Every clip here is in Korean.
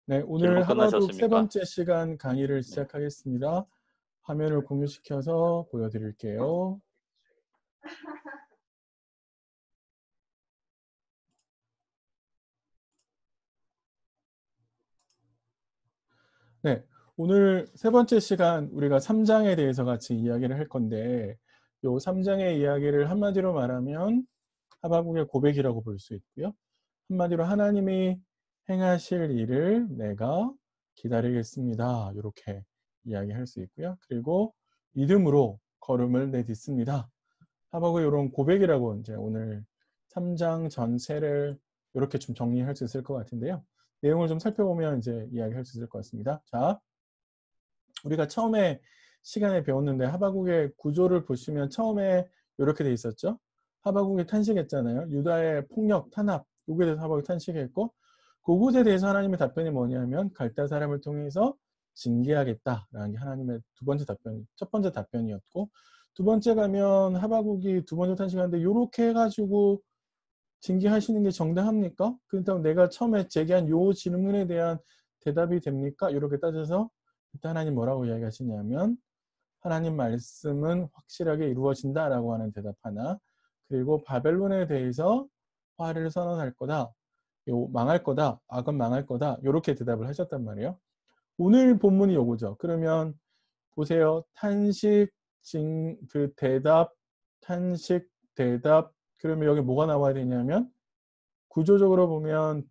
네, 오늘 질문 하바국 세 끝나셨습니까? 번째 시간 강의를 네. 시작하겠습니다. 화면을 공유시켜서 보여드릴게요. 네, 오늘 세 번째 시간 우리가 3장에 대해서 같이 이야기를 할 건데, 요 3장의 이야기를 한마디로 말하면 하바국의 고백이라고 볼 수 있고요. 한마디로 하나님이 행하실 일을 내가 기다리겠습니다. 이렇게 이야기할 수 있고요. 그리고 믿음으로 걸음을 내딛습니다. 하바국의 이런 고백이라고 이제 오늘 3장 전체를 이렇게 좀 정리할 수 있을 것 같은데요. 내용을 좀 살펴보면 이제 이야기할 수 있을 것 같습니다. 자, 우리가 처음에 시간에 배웠는데 하바국의 구조를 보시면 처음에 이렇게 돼 있었죠. 하바국이 탄식했잖아요. 유다의 폭력, 탄압, 요게 대해서 하바국이 탄식했고, 그것에 대해서 하나님의 답변이 뭐냐면 갈대 사람을 통해서 징계하겠다라는 게 하나님의 첫 번째 답변이었고, 두 번째 가면 하바국이 두 번째 탄식하는데 요렇게 해가지고 징계하시는 게 정당합니까? 그렇다면 내가 처음에 제기한 요 질문에 대한 대답이 됩니까? 이렇게 따져서 그때 하나님 뭐라고 이야기하시냐면 하나님 말씀은 확실하게 이루어진다라고 하는 대답 하나, 그리고 바벨론에 대해서 화를 선언할 거다, 망할 거다, 악은 망할 거다, 이렇게 대답을 하셨단 말이에요. 오늘 본문이 요거죠. 그러면 보세요. 대답, 탄식, 대답. 그러면 여기 뭐가 나와야 되냐면 구조적으로 보면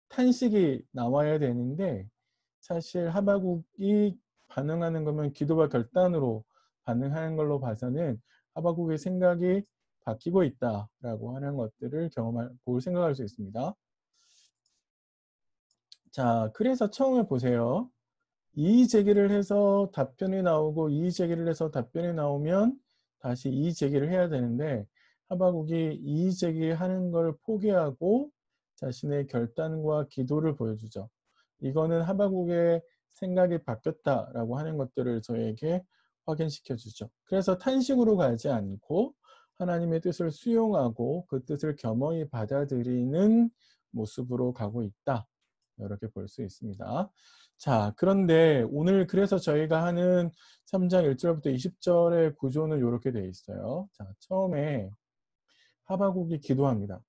탄식이 나와야 되는데 사실 하바국이 반응하는 거면 기도와 결단으로 반응하는 걸로 봐서는 하바국의 생각이 바뀌고 있다라고 하는 것들을 볼 생각할 수 있습니다. 자, 그래서 처음에 보세요. 이의 제기를 해서 답변이 나오고 이의 제기를 해서 답변이 나오면 다시 이의 제기를 해야 되는데 하바국이 이의 제기하는 걸 포기하고 자신의 결단과 기도를 보여주죠. 이거는 하바국의 생각이 바뀌었다라고 하는 것들을 저에게 확인시켜 주죠. 그래서 탄식으로 가지 않고 하나님의 뜻을 수용하고 그 뜻을 겸허히 받아들이는 모습으로 가고 있다. 이렇게 볼 수 있습니다. 자, 그런데 오늘 그래서 저희가 하는 3장 1절부터 20절의 구조는 이렇게 되어 있어요. 자, 처음에 하바국이 기도합니다.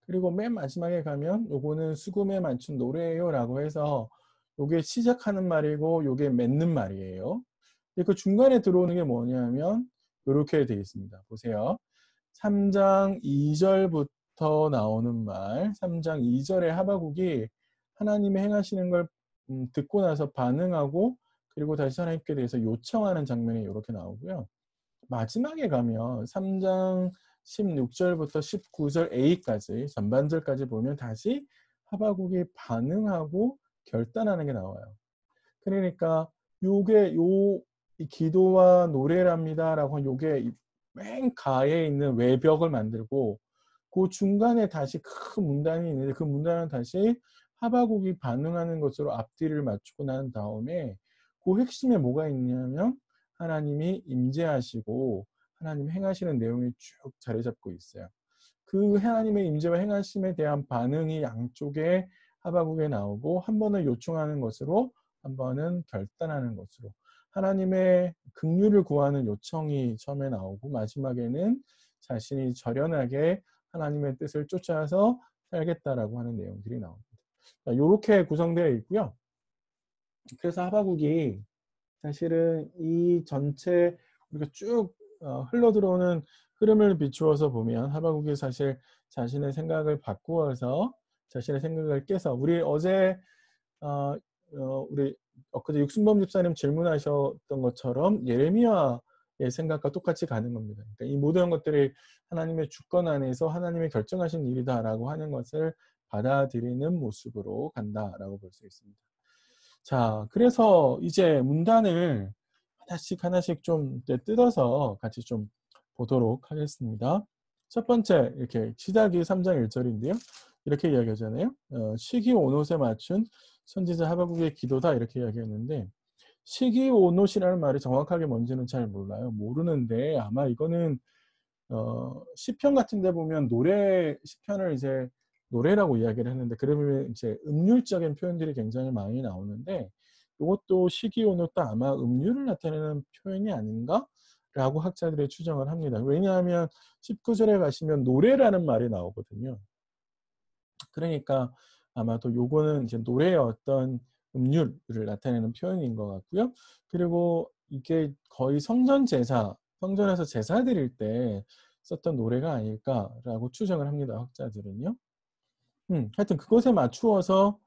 그리고 맨 마지막에 가면 요거는 수금에 맞춘 노래예요 라고 해서 요게 시작하는 말이고 요게 맺는 말이에요. 근데 그 중간에 들어오는 게 뭐냐면 이렇게 되어 있습니다. 보세요. 3장 2절부터 나오는 말, 3장 2절에 하바국이 하나님이 행하시는 걸 듣고 나서 반응하고 그리고 다시 하나님께 대해서 요청하는 장면이 이렇게 나오고요. 마지막에 가면 3장 16절부터 19절 A까지 전반절까지 보면 다시 하바국이 반응하고 결단하는 게 나와요. 그러니까 요게 이 기도와 노래랍니다라고 요게 맨 가에 있는 외벽을 만들고 그 중간에 다시 큰 문단이 있는데 그 문단은 다시 하바국이 반응하는 것으로 앞뒤를 맞추고 난 다음에 그 핵심에 뭐가 있냐면 하나님이 임재하시고 하나님 행하시는 내용이 쭉 자리 잡고 있어요. 그 하나님의 임재와 행하심에 대한 반응이 양쪽에 하바국에 나오고 한 번은 요청하는 것으로 한 번은 결단하는 것으로 하나님의 긍휼을 구하는 요청이 처음에 나오고 마지막에는 자신이 절연하게 하나님의 뜻을 쫓아서 살겠다라고 하는 내용들이 나옵니다. 이렇게 구성되어 있고요. 그래서 하바국이 사실은 이 전체 우리가 쭉 흘러들어오는 흐름을 비추어서 보면 하바국이 사실 자신의 생각을 바꾸어서 자신의 생각을 깨서 우리 어제 우리 엊그제 육순범 집사님 질문하셨던 것처럼 예레미야의 생각과 똑같이 가는 겁니다. 그러니까 이 모든 것들이 하나님의 주권 안에서 하나님이 결정하신 일이다라고 하는 것을 받아들이는 모습으로 간다라고 볼 수 있습니다. 자, 그래서 이제 문단을 하나씩 하나씩 좀 뜯어서 같이 좀 보도록 하겠습니다. 첫 번째 이렇게 시작이 3장 1절인데요. 이렇게 이야기하잖아요. 시기온옷에 맞춘 선지자 하바국의 기도다 이렇게 이야기했는데 시기온옷이라는 말이 정확하게 뭔지는 잘 몰라요. 모르는데 아마 이거는 시편 같은 데 보면 노래 시편을 이제 노래라고 이야기를 했는데 그러면 이제 음률적인 표현들이 굉장히 많이 나오는데 이것도 시기온도 아마 음률을 나타내는 표현이 아닌가라고 학자들이 추정을 합니다. 왜냐하면 19절에 가시면 노래라는 말이 나오거든요. 그러니까 아마도 요거는 이제 노래의 어떤 음률을 나타내는 표현인 것 같고요. 그리고 이게 거의 성전 제사, 성전에서 제사 드릴 때 썼던 노래가 아닐까라고 추정을 합니다. 학자들은요. 하여튼 그것에 맞추어서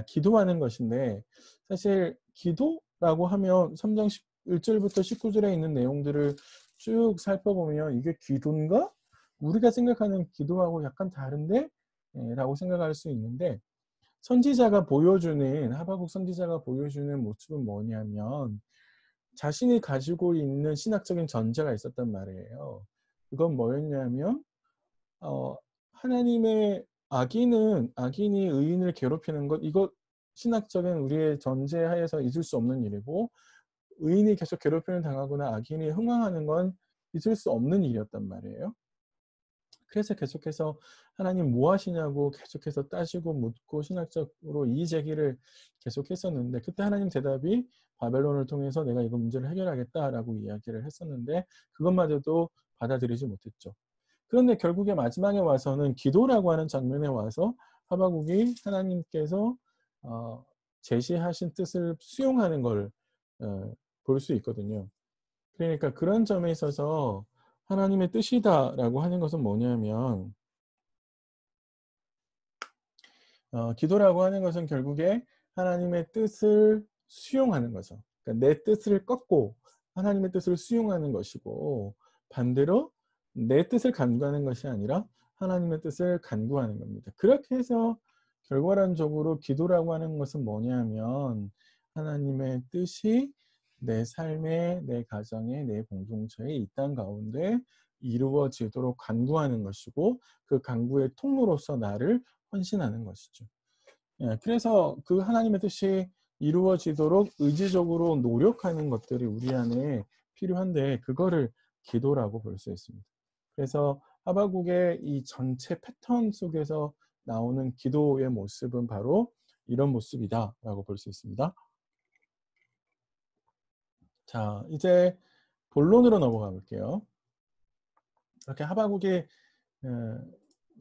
기도하는 것인데 사실 기도라고 하면 3장 1절부터 19절에 있는 내용들을 쭉 살펴보면 이게 기도인가? 우리가 생각하는 기도하고 약간 다른데? 라고 생각할 수 있는데 선지자가 보여주는 하박국 선지자가 보여주는 모습은 뭐냐면 자신이 가지고 있는 신학적인 전제가 있었단 말이에요. 그건 뭐였냐면 하나님의 악인이 의인을 괴롭히는 것 이거 신학적인 우리의 전제하에서 있을 수 없는 일이고 의인이 계속 괴롭힘을 당하거나 악인이 흥황하는 건 있을 수 없는 일이었단 말이에요. 그래서 계속해서 하나님 뭐 하시냐고 계속해서 따지고 묻고 신학적으로 이의 제기를 계속했었는데 그때 하나님 대답이 바벨론을 통해서 내가 이거 문제를 해결하겠다라고 이야기를 했었는데 그것마저도 받아들이지 못했죠. 그런데 결국에 마지막에 와서는 기도라고 하는 장면에 와서 하박국이 하나님께서 어, 제시하신 뜻을 수용하는 걸 볼 수 있거든요. 그러니까 그런 점에 있어서 하나님의 뜻이다라고 하는 것은 뭐냐면 기도라고 하는 것은 결국에 하나님의 뜻을 수용하는 거죠. 그러니까 내 뜻을 꺾고 하나님의 뜻을 수용하는 것이고 반대로 내 뜻을 간구하는 것이 아니라 하나님의 뜻을 간구하는 겁니다. 그렇게 해서 결과론적으로 기도라고 하는 것은 뭐냐면 하나님의 뜻이 내 삶에, 내 가정에, 내 공동체에 이 땅 가운데 이루어지도록 간구하는 것이고 그 간구의 통로로서 나를 헌신하는 것이죠. 예, 그래서 그 하나님의 뜻이 이루어지도록 의지적으로 노력하는 것들이 우리 안에 필요한데 그거를 기도라고 볼 수 있습니다. 그래서 하박국의 이 전체 패턴 속에서 나오는 기도의 모습은 바로 이런 모습이다라고 볼 수 있습니다. 자, 이제 본론으로 넘어가 볼게요. 이렇게 하박국에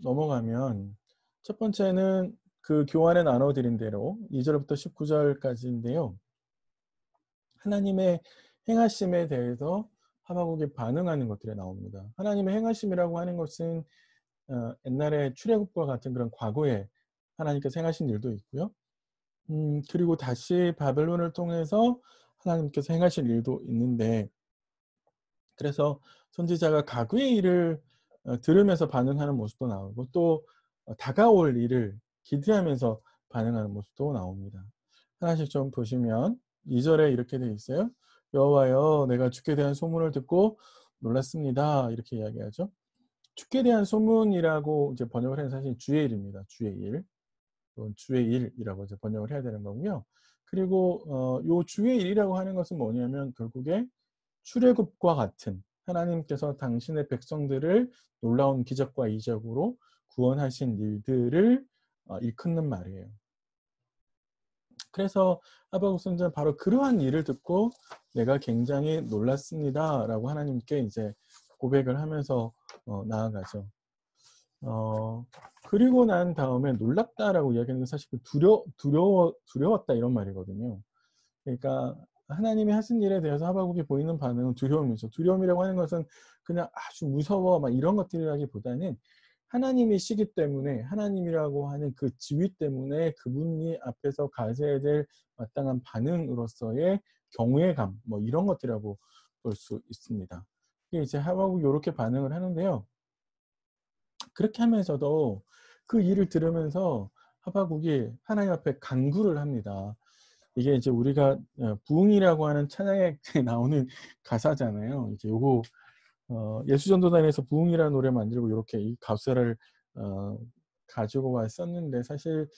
넘어가면 첫 번째는 그 교환에 나눠드린 대로 2절부터 19절까지인데요. 하나님의 행하심에 대해서 하박국이 반응하는 것들이 나옵니다. 하나님의 행하심이라고 하는 것은 옛날에 출애굽과 같은 그런 과거에 하나님께서 행하신 일도 있고요. 그리고 다시 바벨론을 통해서 하나님께서 행하신 일도 있는데 그래서 선지자가 과거의 일을 들으면서 반응하는 모습도 나오고 또 다가올 일을 기대하면서 반응하는 모습도 나옵니다. 하나씩 좀 보시면 2절에 이렇게 되어 있어요. 여호와여 내가 주께 대한 소문을 듣고 놀랐습니다. 이렇게 이야기하죠. 주께 대한 소문이라고 이제 번역을 하는 사실 주의 일입니다. 주의 일. 주의 일이라고 이제 번역을 해야 되는 거고요. 그리고 요 주의 일이라고 하는 것은 뭐냐면 결국에 출애굽과 같은 하나님께서 당신의 백성들을 놀라운 기적과 이적으로 구원하신 일들을 일컫는 말이에요. 그래서 하박국 선지자는 바로 그러한 일을 듣고 내가 굉장히 놀랐습니다라고 하나님께 이제 고백을 하면서 나아가죠. 그리고 난 다음에 놀랍다라고 이야기하는 건 사실 두려웠다 이런 말이거든요. 그러니까 하나님이 하신 일에 대해서 하박국이 보이는 반응은 두려움이죠. 두려움이라고 하는 것은 그냥 아주 무서워 막 이런 것들이라기보다는 하나님이시기 때문에 하나님이라고 하는 그 지위 때문에 그분이 앞에서 가져야 될 마땅한 반응으로서의 경외감 뭐 이런 것들이라고 볼 수 있습니다. 이게 이제 하박국이 이렇게 반응을 하는데요. 그렇게 하면서도 그 일을 들으면서 하박국이 하나님 앞에 간구를 합니다. 이게 이제 우리가 부흥이라고 하는 찬양에 나오는 가사잖아요. 이제 요거 예수전도단에서 부흥이라는 노래 만들고 요렇게 이 가사를 어 가지고 왔었는데 사실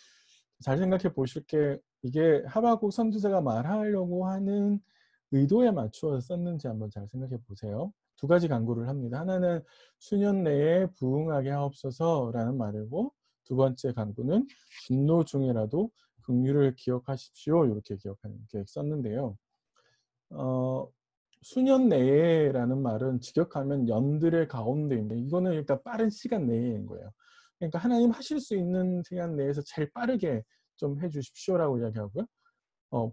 잘 생각해 보실 게 이게 하박국 선지자가 말하려고 하는 의도에 맞추어서 썼는지 한번 잘 생각해 보세요. 두 가지 간구를 합니다. 하나는 수년 내에 부흥하게 하옵소서라는 말이고 두 번째 간구는 진노 중에라도 긍휼을 기억하십시오. 이렇게 썼는데요. 수년 내에라는 말은 직역하면 연들의 가운데인데 이거는 일단 빠른 시간 내에인 거예요. 그러니까 하나님 하실 수 있는 시간 내에서 제일 빠르게 좀 해 주십시오라고 이야기하고요.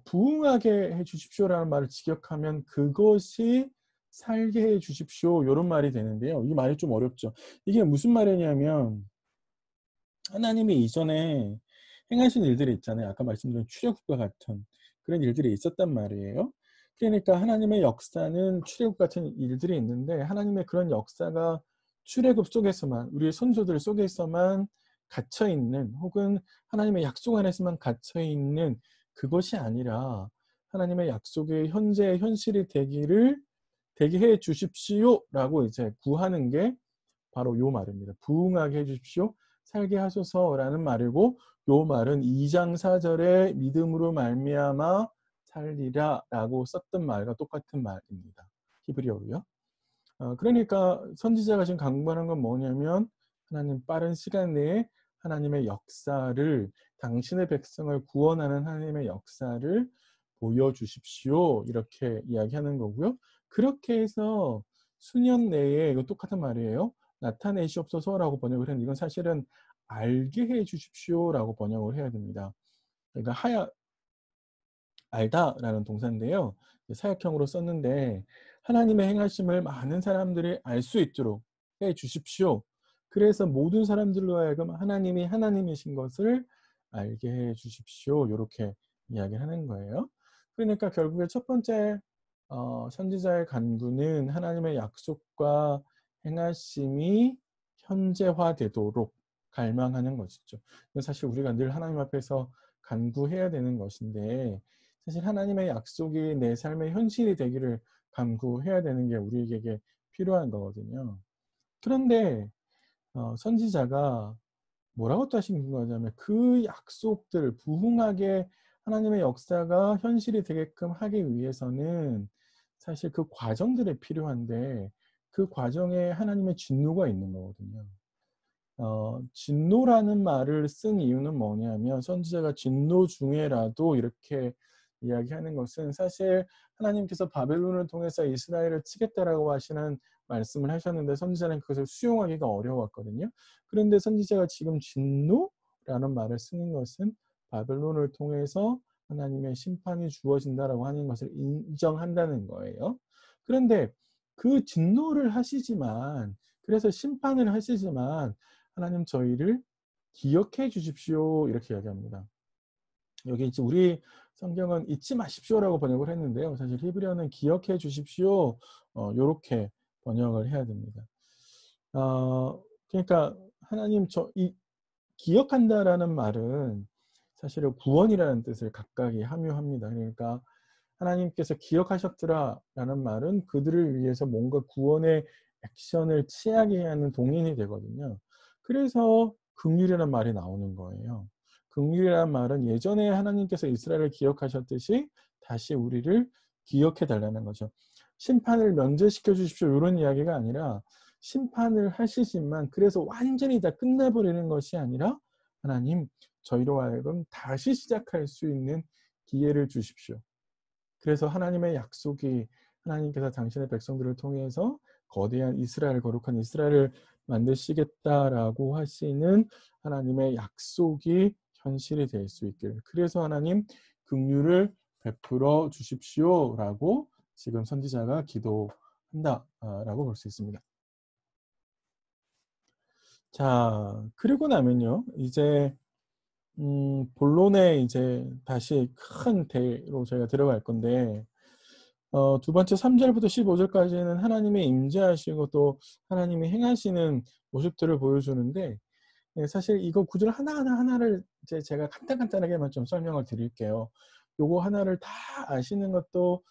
부응하게 해 주십시오라는 말을 직역하면 그것이 살게 해 주십시오 요런 말이 되는데요. 이 말이 좀 어렵죠. 이게 무슨 말이냐면 하나님이 이전에 행하신 일들이 있잖아요. 아까 말씀드린 출애굽과 같은 그런 일들이 있었단 말이에요. 그러니까 하나님의 역사는 출애굽 같은 일들이 있는데 하나님의 그런 역사가 출애굽 속에서만 우리 선조들 속에서만 gat혀 있는 혹은 하나님의 약속 안에서만 갇혀 있는 그것이 아니라 하나님의 약속의 현재 현실이 되게 해 주십시오라고 이제 구하는 게 바로 요 말입니다. 부응하게 해 주십시오. 살게 하소서라는 말이고 요 말은 2장 4절에 믿음으로 말미암아 살리라라고 썼던 말과 똑같은 말입니다. 히브리어로요. 그러니까 선지자가 지금 강구하는 건 뭐냐면 하나님 빠른 시간 내에 하나님의 역사를 당신의 백성을 구원하는 하나님의 역사를 보여주십시오. 이렇게 이야기하는 거고요. 그렇게 해서 수년 내에 이거 똑같은 말이에요. 나타내시옵소서라고 번역을 했는데 이건 사실은 알게 해 주십시오라고 번역을 해야 됩니다. 그러니까 알다라는 동사인데요. 사역형으로 썼는데 하나님의 행하심을 많은 사람들이 알 수 있도록 해 주십시오. 그래서 모든 사람들로 하여금 하나님이 하나님이신 것을 알게 해 주십시오. 이렇게 이야기하는 거예요. 그러니까 결국에 첫 번째 선지자의 간구는 하나님의 약속과 행하심이 현재화되도록 갈망하는 것이죠. 사실 우리가 늘 하나님 앞에서 간구해야 되는 것인데 사실 하나님의 약속이 내 삶의 현실이 되기를 간구해야 되는 게 우리에게 필요한 거거든요. 그런데 선지자가 뭐라고 또 하신 거냐면 그 약속들 부응하게 하나님의 역사가 현실이 되게끔 하기 위해서는 사실 그 과정들이 필요한데 그 과정에 하나님의 진노가 있는 거거든요. 진노라는 말을 쓴 이유는 뭐냐면 선지자가 진노 중에라도 이렇게 이야기하는 것은 사실 하나님께서 바벨론을 통해서 이스라엘을 치겠다라고 하시는 말씀을 하셨는데 선지자는 그것을 수용하기가 어려웠거든요. 그런데 선지자가 지금 진노라는 말을 쓰는 것은 바벨론을 통해서 하나님의 심판이 주어진다라고 하는 것을 인정한다는 거예요. 그런데 그 진노를 하시지만 그래서 심판을 하시지만 하나님 저희를 기억해 주십시오 이렇게 이야기합니다. 여기 이제 우리 성경은 잊지 마십시오라고 번역을 했는데요. 사실 히브리어는 기억해 주십시오 요렇게 번역을 해야 됩니다. 그러니까 하나님 기억한다라는 말은 사실은 구원이라는 뜻을 각각이 함유합니다. 그러니까 하나님께서 기억하셨더라라는 말은 그들을 위해서 뭔가 구원의 액션을 취하게 하는 동인이 되거든요. 그래서 긍휼이라는 말이 나오는 거예요. 긍휼이라는 말은 예전에 하나님께서 이스라엘을 기억하셨듯이 다시 우리를 기억해 달라는 거죠. 심판을 면제시켜 주십시오 이런 이야기가 아니라 심판을 하시지만 그래서 완전히 다 끝내버리는 것이 아니라 하나님 저희로 하여금 다시 시작할 수 있는 기회를 주십시오. 그래서 하나님의 약속이 하나님께서 당신의 백성들을 통해서 거대한 이스라엘 거룩한 이스라엘을 만드시겠다라고 하시는 하나님의 약속이 현실이 될 수 있기를 그래서 하나님 긍휼을 베풀어 주십시오라고 지금 선지자가 기도한다라고 볼 수 있습니다. 자 그리고 나면요 이제 본론에 이제 다시 큰 대로 저희가 들어갈 건데 두 번째 3절부터 15절까지는 하나님의 임재하시고 또 하나님이 행하시는 모습들을 보여주는데 사실 이거 구절 하나를 이제 제가 간단하게만 좀 설명을 드릴게요. 요거 하나를 다 아시는 것도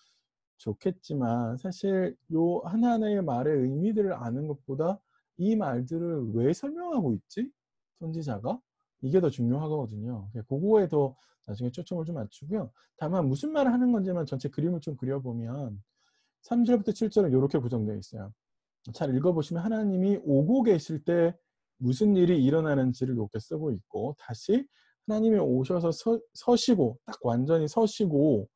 좋겠지만 사실 요 하나하나의 말의 의미들을 아는 것보다 이 말들을 왜 설명하고 있지? 선지자가? 이게 더 중요하거든요. 그거에 더 나중에 초점을 좀 맞추고요. 다만 무슨 말을 하는 건지만 전체 그림을 좀 그려보면 3절부터 7절은 이렇게 구성되어 있어요. 잘 읽어보시면 하나님이 오고 계실 때 무슨 일이 일어나는지를 이렇게 쓰고 있고, 다시 하나님이 오셔서 서시고 딱 완전히 서시고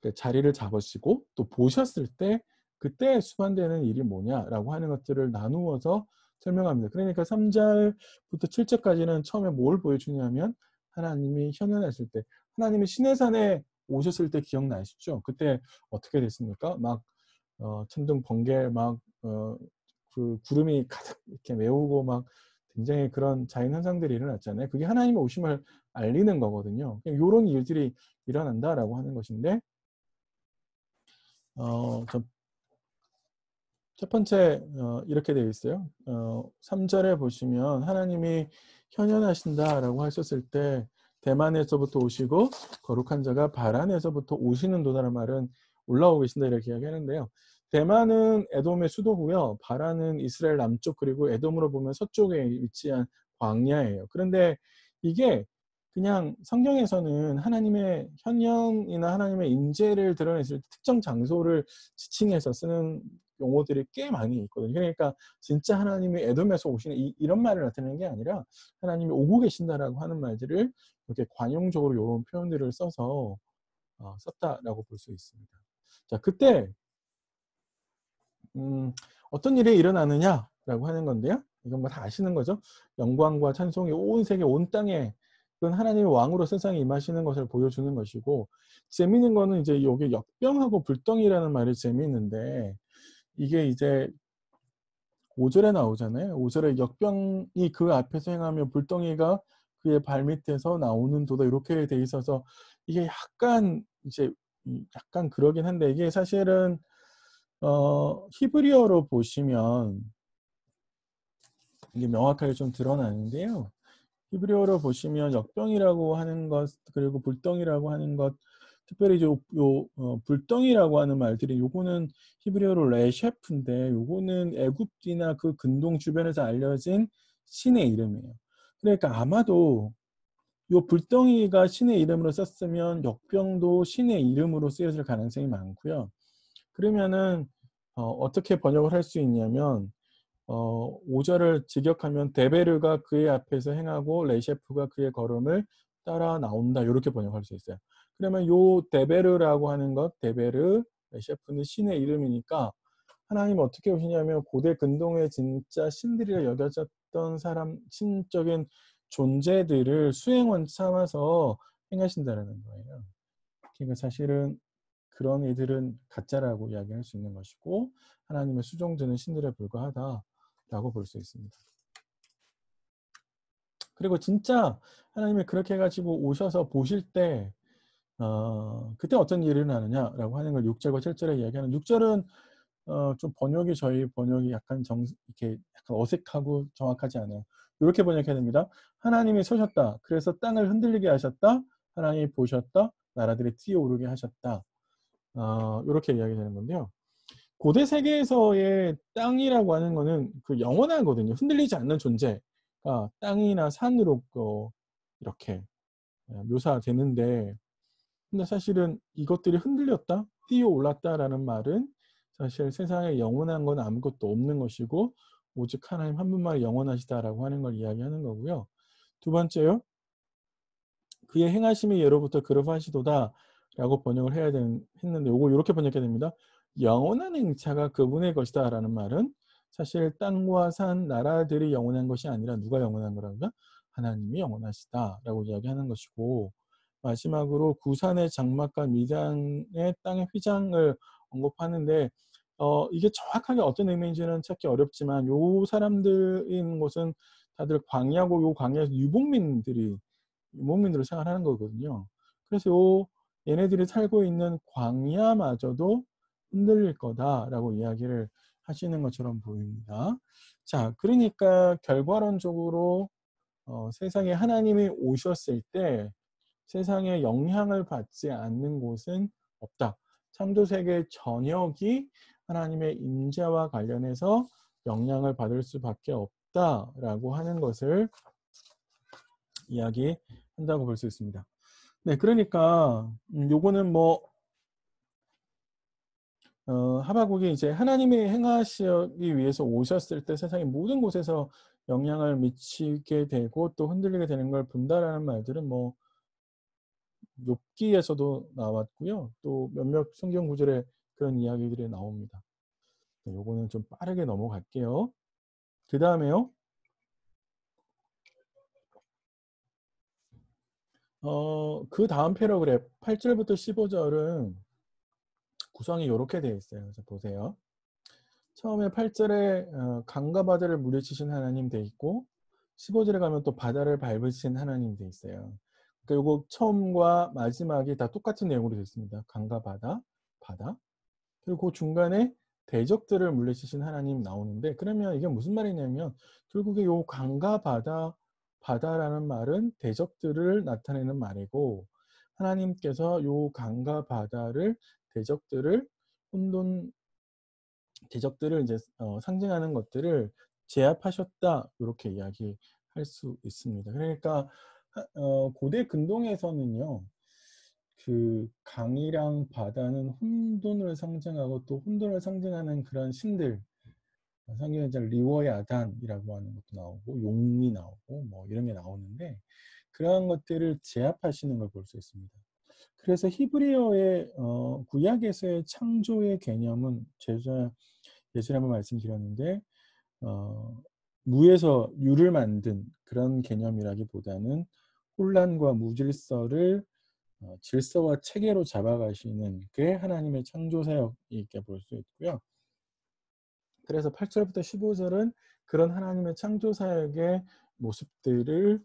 그 자리를 잡으시고 또 보셨을 때 그때 수반되는 일이 뭐냐라고 하는 것들을 나누어서 설명합니다. 그러니까 3절부터 7절까지는 처음에 뭘 보여주냐면 하나님이 현현하실 때, 하나님이 시내산에 오셨을 때 기억나시죠? 그때 어떻게 됐습니까? 막 천둥 번개 막 그 구름이 가득 이렇게 메우고 막 굉장히 그런 자연 현상들이 일어났잖아요. 그게 하나님의 오심을 알리는 거거든요. 요런 일들이 일어난다라고 하는 것인데, 첫 번째 이렇게 되어 있어요. 3절에 보시면 하나님이 현현하신다라고 하셨을 때 대만에서부터 오시고 거룩한 자가 바란에서부터 오시는도다라는 말은 올라오고 계신다 이렇게 이야기하는데요. 대만은 에돔의 수도고요. 바란은 이스라엘 남쪽 그리고 에돔으로 보면 서쪽에 위치한 광야예요. 그런데 이게 그냥 성경에서는 하나님의 현현이나 하나님의 임재를 드러냈을 때 특정 장소를 지칭해서 쓰는 용어들이 꽤 많이 있거든요. 그러니까 진짜 하나님이 에돔에서 오시는 이런 말을 나타내는 게 아니라 하나님이 오고 계신다라고 하는 말들을 이렇게 관용적으로 이런 표현들을 써서 썼다라고 볼 수 있습니다. 자, 그때 어떤 일이 일어나느냐라고 하는 건데요. 이건 뭐 다 아시는 거죠. 영광과 찬송이 온 세계 온 땅에, 그건 하나님의 왕으로 세상에 임하시는 것을 보여주는 것이고, 재미있는 거는 이제 여기 역병하고 불덩이라는 말이 재미있는데, 이게 이제 5절에 나오잖아요. 5절에 역병이 그 앞에서 행하며 불덩이가 그의 발밑에서 나오는 도다 이렇게 돼 있어서 이게 약간 이제 약간 그러긴 한데, 이게 사실은 히브리어로 보시면 이게 명확하게 좀 드러나는데요. 히브리어로 보시면 역병이라고 하는 것 그리고 불덩이라고 하는 것, 특별히 불덩이라고 하는 말들이 요거는 히브리어로 레셰프인데 요거는 애굽이나 그 근동 주변에서 알려진 신의 이름이에요. 그러니까 아마도 요 불덩이가 신의 이름으로 썼으면 역병도 신의 이름으로 쓰여질 가능성이 많고요. 그러면은 어떻게 번역을 할 수 있냐면 5절을 직역하면 데베르가 그의 앞에서 행하고 레셰프가 그의 걸음을 따라 나온다 이렇게 번역할 수 있어요. 그러면 요 데베르라고 하는 것, 데베르, 레셰프는 신의 이름이니까 하나님 어떻게 오시냐면 고대 근동의 진짜 신들이라 여겨졌던 사람, 신적인 존재들을 수행원 삼아서 행하신다는 거예요. 그러니까 사실은 그런 이들은 가짜라고 이야기할 수 있는 것이고 하나님의 수종드는 신들에 불과하다라고 볼 수 있습니다. 그리고 진짜 하나님이 그렇게 해가지고 오셔서 보실 때 그때 어떤 일이 일어나느냐라고 하는 걸 6절과 7절에 이야기하는, 6절은 좀 번역이 저희 번역이 약간 이렇게 약간 어색하고 정확하지 않아요. 이렇게 번역해야 됩니다. 하나님이 서셨다. 그래서 땅을 흔들리게 하셨다. 하나님이 보셨다. 나라들이 뛰어오르게 하셨다. 이렇게 이야기되는 건데요. 고대 세계에서의 땅이라고 하는 거는 그 영원하거든요. 흔들리지 않는 존재가 땅이나 산으로 이렇게 묘사되는데, 근데 사실은 이것들이 흔들렸다, 뛰어올랐다라는 말은 사실 세상에 영원한 건 아무것도 없는 것이고 오직 하나님 한 분만이 영원하시다라고 하는 걸 이야기하는 거고요. 두 번째요. 그의 행하심이 예로부터 그러하시도다 라고 번역을 했는데 요거 이렇게 번역해야 됩니다. 영원한 행차가 그분의 것이다 라는 말은 사실 땅과 산, 나라들이 영원한 것이 아니라 누가 영원한 거라고요? 하나님이 영원하시다 라고 이야기하는 것이고, 마지막으로 구산의 장막과 미단의 땅의 휘장을 언급하는데 이게 정확하게 어떤 의미인지는 찾기 어렵지만 요 사람들인 곳은 다들 광야고 요 광야에서 유목민으로 생활하는 거거든요. 그래서 얘네들이 살고 있는 광야마저도 흔들릴 거다라고 이야기를 하시는 것처럼 보입니다. 자, 그러니까 결과론적으로 세상에 하나님이 오셨을 때 세상에 영향을 받지 않는 곳은 없다. 창조세계 전역이 하나님의 임재와 관련해서 영향을 받을 수밖에 없다라고 하는 것을 이야기한다고 볼 수 있습니다. 네, 그러니까 요거는 뭐 하박국이 이제 하나님이 행하시기 위해서 오셨을 때 세상의 모든 곳에서 영향을 미치게 되고 또 흔들리게 되는 걸 본다라는 말들은 뭐 욥기에서도 나왔고요. 또 몇몇 성경 구절에 그런 이야기들이 나옵니다. 네, 요거는 좀 빠르게 넘어갈게요. 그다음에요. 그다음 패러그래프 8절부터 15절은 구성이 요렇게 되어 있어요. 그래서 보세요. 처음에 8절에 강과 바다를 물리치신 하나님 돼 있고 15절에 가면 또 바다를 밟으신 하나님 돼 있어요. 그러니까 요거 처음과 마지막이 다 똑같은 내용으로 되어 있습니다. 강과 바다, 바다. 그리고 그 중간에 대적들을 물리치신 하나님 나오는데 그러면 이게 무슨 말이냐면 결국에 요 강과 바다, 바다라는 말은 대적들을 나타내는 말이고 하나님께서 요 강과 바다를 대적들을 혼돈 대적들을 이제 상징하는 것들을 제압하셨다 이렇게 이야기할 수 있습니다. 그러니까 고대 근동에서는요. 그 강이랑 바다는 혼돈을 상징하고 또 혼돈을 상징하는 그런 신들 성경에 이제 리워야단이라고 하는 것도 나오고 용이 나오고 뭐 이런 게 나오는데 그러한 것들을 제압하시는 걸 볼 수 있습니다. 그래서 히브리어의 구약에서의 창조의 개념은 제가 예전에 한번 말씀드렸는데 무에서 유를 만든 그런 개념이라기보다는 혼란과 무질서를 질서와 체계로 잡아가시는 게 하나님의 창조 사역이게 볼 수 있고요. 그래서 8절부터 15절은 그런 하나님의 창조 사역의 모습들을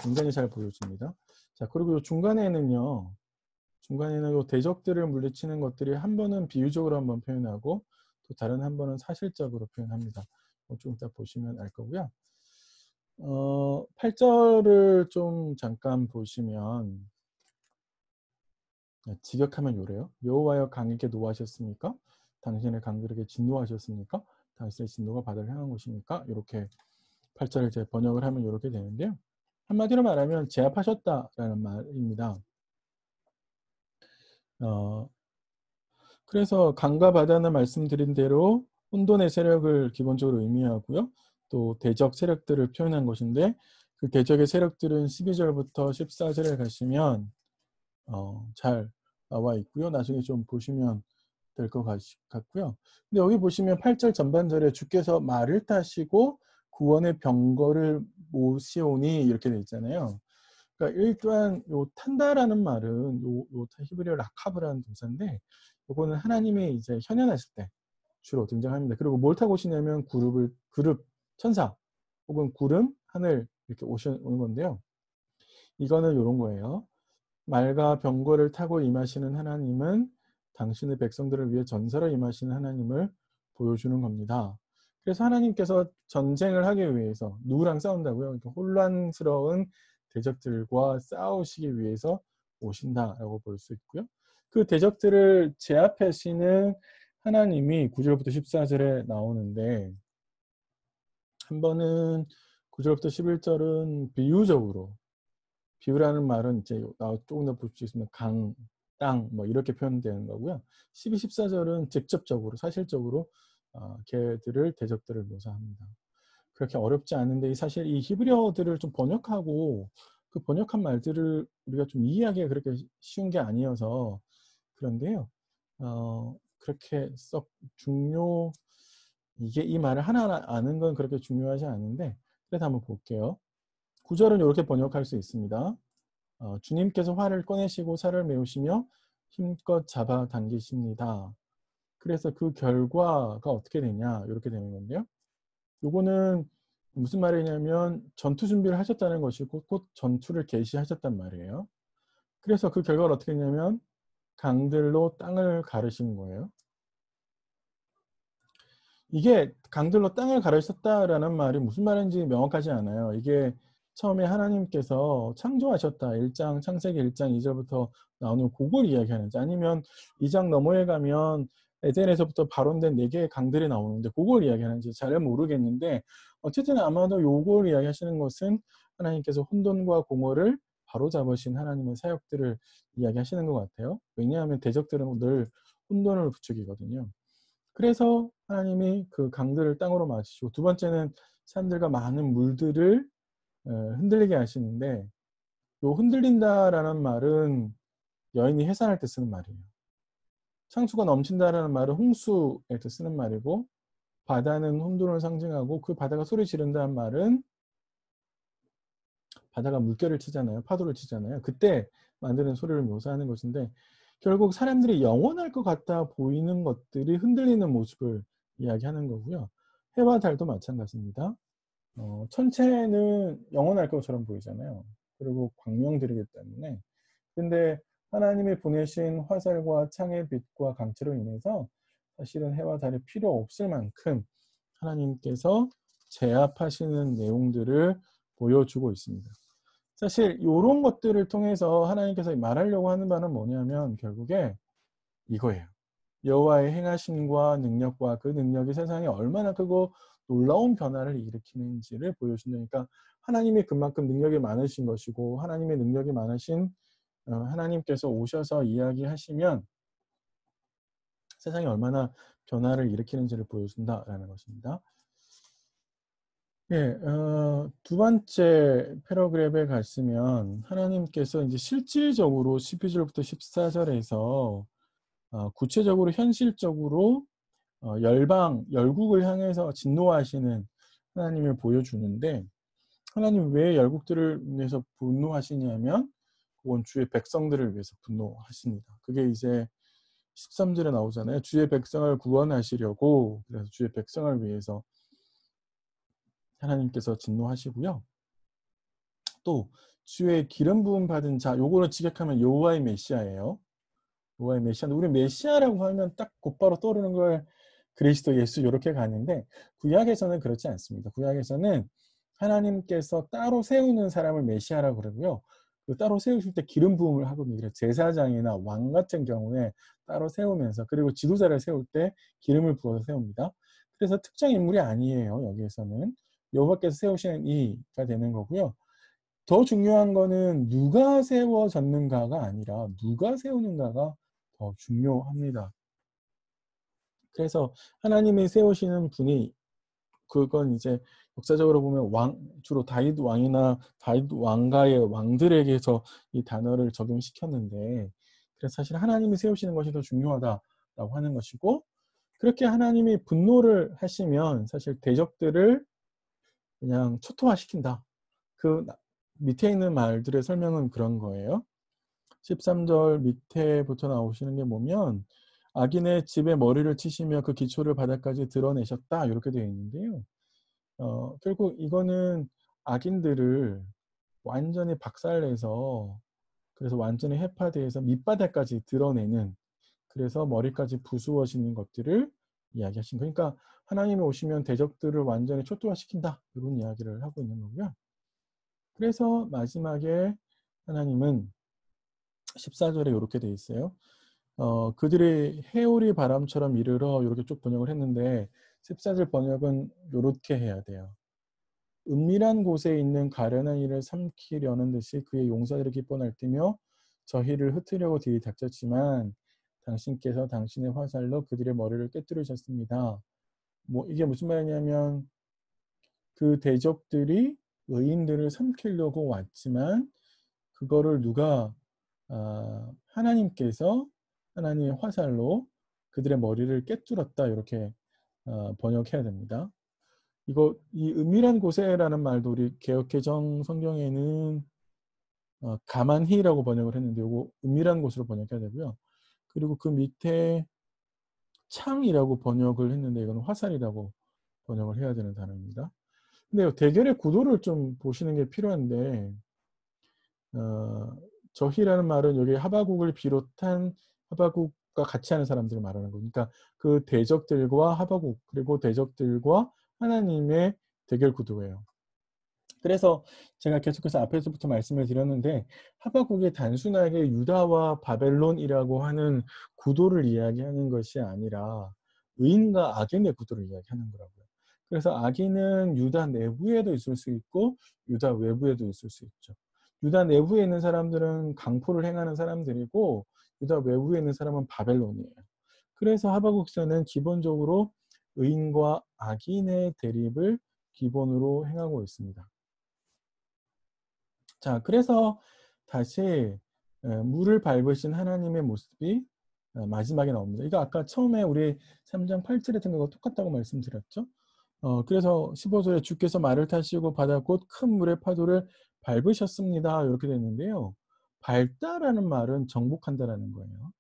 굉장히 잘 보여줍니다. 자, 그리고 요 중간에는요. 중간에는 요 대적들을 물리치는 것들이 한 번은 비유적으로 한번 표현하고 또 다른 한 번은 사실적으로 표현합니다. 좀 이따 보시면 알 거고요. 8절을 좀 잠깐 보시면 직역하면 요래요. 여호와여 강에게 노하셨습니까? 당신의 강들에게 진노하셨습니까? 당신의 진노가 바다를 향한 것입니까? 이렇게 8절을 제 번역을 하면 이렇게 되는데요. 한마디로 말하면 제압하셨다라는 말입니다. 어, 그래서 강과 바다는 말씀드린 대로 혼돈의 세력을 기본적으로 의미하고요. 또 대적 세력들을 표현한 것인데 그 대적의 세력들은 12절부터 14절에 가시면 잘 나와 있고요. 나중에 좀 보시면 될 것 같고요. 근데 여기 보시면 8절 전반절에 주께서 말을 타시고 구원의 병거를 모시오니 이렇게 돼 있잖아요. 그러니까 일단 요 탄다라는 말은 요 히브리어 라카브라는 동사인데 요거는 하나님이 이제 현현하실 때 주로 등장합니다. 그리고 뭘 타고 오시냐면 그룹 천사 혹은 구름 하늘 이렇게 오는 건데요. 이거는 요런 거예요. 말과 병거를 타고 임하시는 하나님은 당신의 백성들을 위해 전사로 임하시는 하나님을 보여주는 겁니다. 그래서 하나님께서 전쟁을 하기 위해서 누구랑 싸운다고요? 혼란스러운 대적들과 싸우시기 위해서 오신다라고 볼 수 있고요. 그 대적들을 제압하시는 하나님이 9절부터 14절에 나오는데 한 번은 9절부터 11절은 비유적으로 비유라는 말은 이제 조금 더 볼 수 있으면 강, 땅 뭐 이렇게 표현되는 거고요. 12, 14절은 직접적으로 사실적으로 걔들을 대적들을 묘사합니다. 그렇게 어렵지 않은데 사실 이 히브리어들을 좀 번역하고 그 번역한 말들을 우리가 좀 이해하기가 그렇게 쉬운 게 아니어서 그런데요. 그렇게 썩 이게 이 말을 하나하나 아는 건 그렇게 중요하지 않은데 그래서 한번 볼게요. 9절은 이렇게 번역할 수 있습니다. 주님께서 활을 꺼내시고 살을 메우시며 힘껏 잡아당기십니다. 그래서 그 결과가 어떻게 되냐 이렇게 되는 건데요. 요거는 무슨 말이냐면 전투 준비를 하셨다는 것이고 곧 전투를 개시하셨단 말이에요. 그래서 그 결과가 어떻게 되냐면 강들로 땅을 가르신 거예요. 이게 강들로 땅을 가르셨다라는 말이 무슨 말인지 명확하지 않아요. 이게 처음에 하나님께서 창조하셨다. 창세기 1장 2절부터 나오는 그걸 이야기하는지 아니면 2장 너머에 가면 에덴에서부터 발원된 4개의 강들이 나오는데 그걸 이야기하는지 잘 모르겠는데 어쨌든 아마도 요걸 이야기하시는 것은 하나님께서 혼돈과 공허를 바로잡으신 하나님의 사역들을 이야기하시는 것 같아요. 왜냐하면 대적들은 늘 혼돈을 부추기거든요. 그래서 하나님이 그 강들을 땅으로 막으시고, 두 번째는 산들과 많은 물들을 흔들리게 하시는데, 요 흔들린다라는 말은 여인이 해산할 때 쓰는 말이에요. 창수가 넘친다라는 말은 홍수에 때 쓰는 말이고, 바다는 혼돈을 상징하고, 그 바다가 소리 지른다는 말은 바다가 물결을 치잖아요. 파도를 치잖아요. 그때 만드는 소리를 묘사하는 것인데, 결국 사람들이 영원할 것 같아 보이는 것들이 흔들리는 모습을 이야기하는 거고요. 해와 달도 마찬가지입니다. 천체는 영원할 것처럼 보이잖아요. 그리고 광명들이기 때문에. 근데 하나님이 보내신 화살과 창의 빛과 강체로 인해서 사실은 해와 달이 필요 없을 만큼 하나님께서 제압하시는 내용들을 보여주고 있습니다. 사실 이런 것들을 통해서 하나님께서 말하려고 하는 바는 뭐냐면 결국에 이거예요. 여호와의 행하심과 능력과 그 능력이 세상에 얼마나 크고 놀라운 변화를 일으키는지를 보여준다니까, 하나님이 그만큼 능력이 많으신 것이고, 하나님의 능력이 많으신 하나님께서 오셔서 이야기하시면 세상이 얼마나 변화를 일으키는지를 보여준다라는 것입니다. 예, 두 번째 패러그랩에 갔으면 하나님께서 이제 실질적으로 12절부터 14절에서 구체적으로 현실적으로 열국을 향해서 진노하시는 하나님을 보여주는데, 하나님 왜 열국들을 위해서 분노하시냐면 그건 주의 백성들을 위해서 분노하십니다. 그게 이제 13절에 나오잖아요. 주의 백성을 구원하시려고, 그래서 주의 백성을 위해서 하나님께서 진노하시고요. 또 주의 기름 부음 받은 자, 요거는 직역하면 여호와의 메시아예요. 여호와의 메시아인데, 우리 메시아라고 하면 딱 곧바로 떠오르는 걸 그리스도 예수 이렇게 가는데, 구약에서는 그렇지 않습니다. 구약에서는 하나님께서 따로 세우는 사람을 메시아라고 그러고요. 그 따로 세우실 때 기름 부음을 하거든요. 그래서 제사장이나 왕 같은 경우에 따로 세우면서, 그리고 지도자를 세울 때 기름을 부어서 세웁니다. 그래서 특정 인물이 아니에요. 여기에서는 여호와께서 세우시는 이가 되는 거고요. 더 중요한 거는 누가 세워졌는가가 아니라 누가 세우는가가 더 중요합니다. 그래서 하나님이 세우시는 분이, 그건 이제 역사적으로 보면 주로 다윗 왕이나 다윗 왕가의 왕들에게서 이 단어를 적용시켰는데, 그래서 사실 하나님이 세우시는 것이 더 중요하다라고 하는 것이고, 그렇게 하나님이 분노를 하시면 사실 대적들을 그냥 초토화시킨다. 그 밑에 있는 말들의 설명은 그런 거예요. 13절 밑에부터 나오시는 게 보면 악인의 집에 머리를 치시며 그 기초를 바닥까지 드러내셨다, 이렇게 되어 있는데요. 결국 이거는 악인들을 완전히 박살내서, 그래서 완전히 해파돼서 밑바닥까지 드러내는, 그래서 머리까지 부수어지는 것들을 이야기하신 거예요. 그러니까 하나님이 오시면 대적들을 완전히 초토화시킨다, 이런 이야기를 하고 있는 거고요. 그래서 마지막에 하나님은 14절에 이렇게 돼 있어요. 그들이 해오리 바람처럼 이르러, 이렇게 쭉 번역을 했는데 14절 번역은 이렇게 해야 돼요. 은밀한 곳에 있는 가련한 이를 삼키려는 듯이 그의 용사들이 기뻐 날뛰며 저희를 흩으려고 들이닥쳤지만 당신께서 당신의 화살로 그들의 머리를 꿰뚫으셨습니다. 뭐 이게 무슨 말이냐면, 그 대적들이 의인들을 삼키려고 왔지만 그거를 누가, 하나님께서 하나님의 화살로 그들의 머리를 꿰뚫었다, 이렇게 번역해야 됩니다. 이 은밀한 곳에라는 말도 우리 개역개정 성경에는 가만히라고 번역을 했는데, 이거 은밀한 곳으로 번역해야 되고요. 그리고 그 밑에 창이라고 번역을 했는데 이건 화살이라고 번역을 해야 되는 단어입니다. 근데 대결의 구도를 좀 보시는 게 필요한데, 저희라는 말은 여기 하바국을 비롯한 하바국과 같이 하는 사람들을 말하는 거니까, 그 대적들과 하바국, 그리고 대적들과 하나님의 대결 구도예요. 그래서 제가 계속해서 앞에서부터 말씀을 드렸는데, 하바국이 단순하게 유다와 바벨론이라고 하는 구도를 이야기하는 것이 아니라 의인과 악인의 구도를 이야기하는 거라고요. 그래서 악인은 유다 내부에도 있을 수 있고 유다 외부에도 있을 수 있죠. 유다 내부에 있는 사람들은 강포를 행하는 사람들이고, 유다 외부에 있는 사람은 바벨론이에요. 그래서 하박국서는 기본적으로 의인과 악인의 대립을 기본으로 행하고 있습니다. 자, 그래서 다시 물을 밟으신 하나님의 모습이 마지막에 나옵니다. 이거 아까 처음에 우리 3장 8절에 했던 거가 똑같다고 말씀드렸죠. 그래서 15절에 주께서 말을 타시고 바다 곧 큰 물의 파도를 밟으셨습니다. 이렇게 되는데요. 밟다라는 말은 정복한다라는 거예요.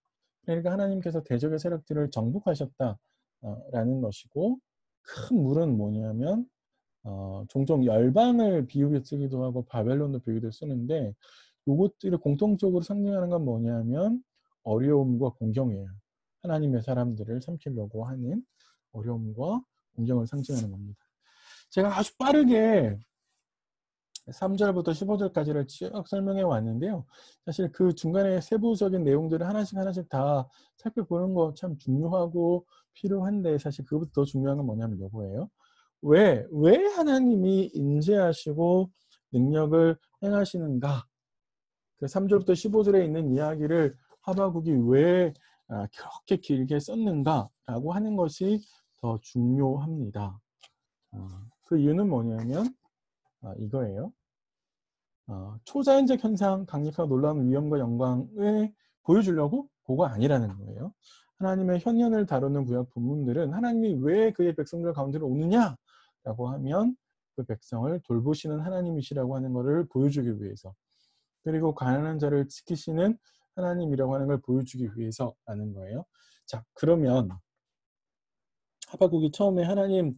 그러니까 하나님께서 대적의 세력들을 정복하셨다라는 것이고, 큰 물은 뭐냐면 종종 열방을 비유해 쓰기도 하고 바벨론도 비유해 쓰는데, 이것들이 공통적으로 상징하는 건 뭐냐면 어려움과 공경이에요. 하나님의 사람들을 삼키려고 하는 어려움과 공경을 상징하는 겁니다. 제가 아주 빠르게 3절부터 15절까지를 쭉 설명해 왔는데요. 사실 그 중간에 세부적인 내용들을 하나씩 하나씩 다 살펴보는 거 참 중요하고 필요한데, 사실 그것보다 더 중요한 건 뭐냐면 이거예요. 왜 하나님이 인재하시고 능력을 행하시는가? 그 3절부터 15절에 있는 이야기를 하박국이 왜 그렇게 길게 썼는가라고 하는 것이 더 중요합니다. 그 이유는 뭐냐면 이거예요. 초자연적 현상, 강력하고 놀라운 위엄과 영광을 보여주려고 그거 아니라는 거예요. 하나님의 현현을 다루는 구약 본문들은 하나님이 왜 그의 백성들 가운데로 오느냐라고 하면 그 백성을 돌보시는 하나님이시라고 하는 것을 보여주기 위해서, 그리고 가난한 자를 지키시는 하나님이라고 하는 걸 보여주기 위해서라는 거예요. 자, 그러면 하박국이 처음에 하나님,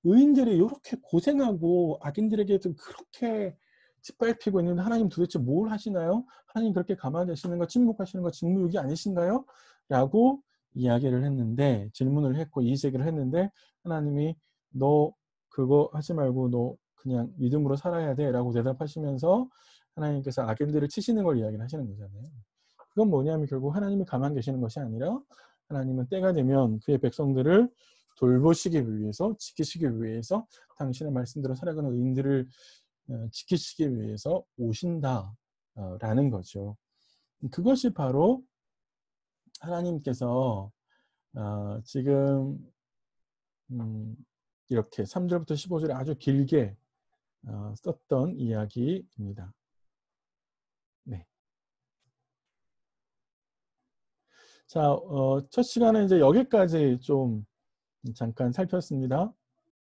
의인들이 이렇게 고생하고 악인들에게도 그렇게 짓밟히고 있는데 하나님 도대체 뭘 하시나요? 하나님 그렇게 가만히 계시는 거, 침묵하시는 거 직무유기 아니신가요? 라고 이야기를 했는데, 질문을 했고 이의제기를 했는데, 하나님이 너 그거 하지 말고 너 그냥 믿음으로 살아야 돼 라고 대답하시면서 하나님께서 악인들을 치시는 걸 이야기를 하시는 거잖아요. 그건 뭐냐면 결국 하나님이 가만히 계시는 것이 아니라 하나님은 때가 되면 그의 백성들을 돌보시기 위해서, 지키시기 위해서, 당신의 말씀대로 살아가는 의인들을 지키시기 위해서 오신다라는 거죠. 그것이 바로 하나님께서 지금 이렇게 3절부터 15절에 아주 길게 썼던 이야기입니다. 네. 자, 첫 시간에 이제 여기까지 좀 잠깐 살폈습니다.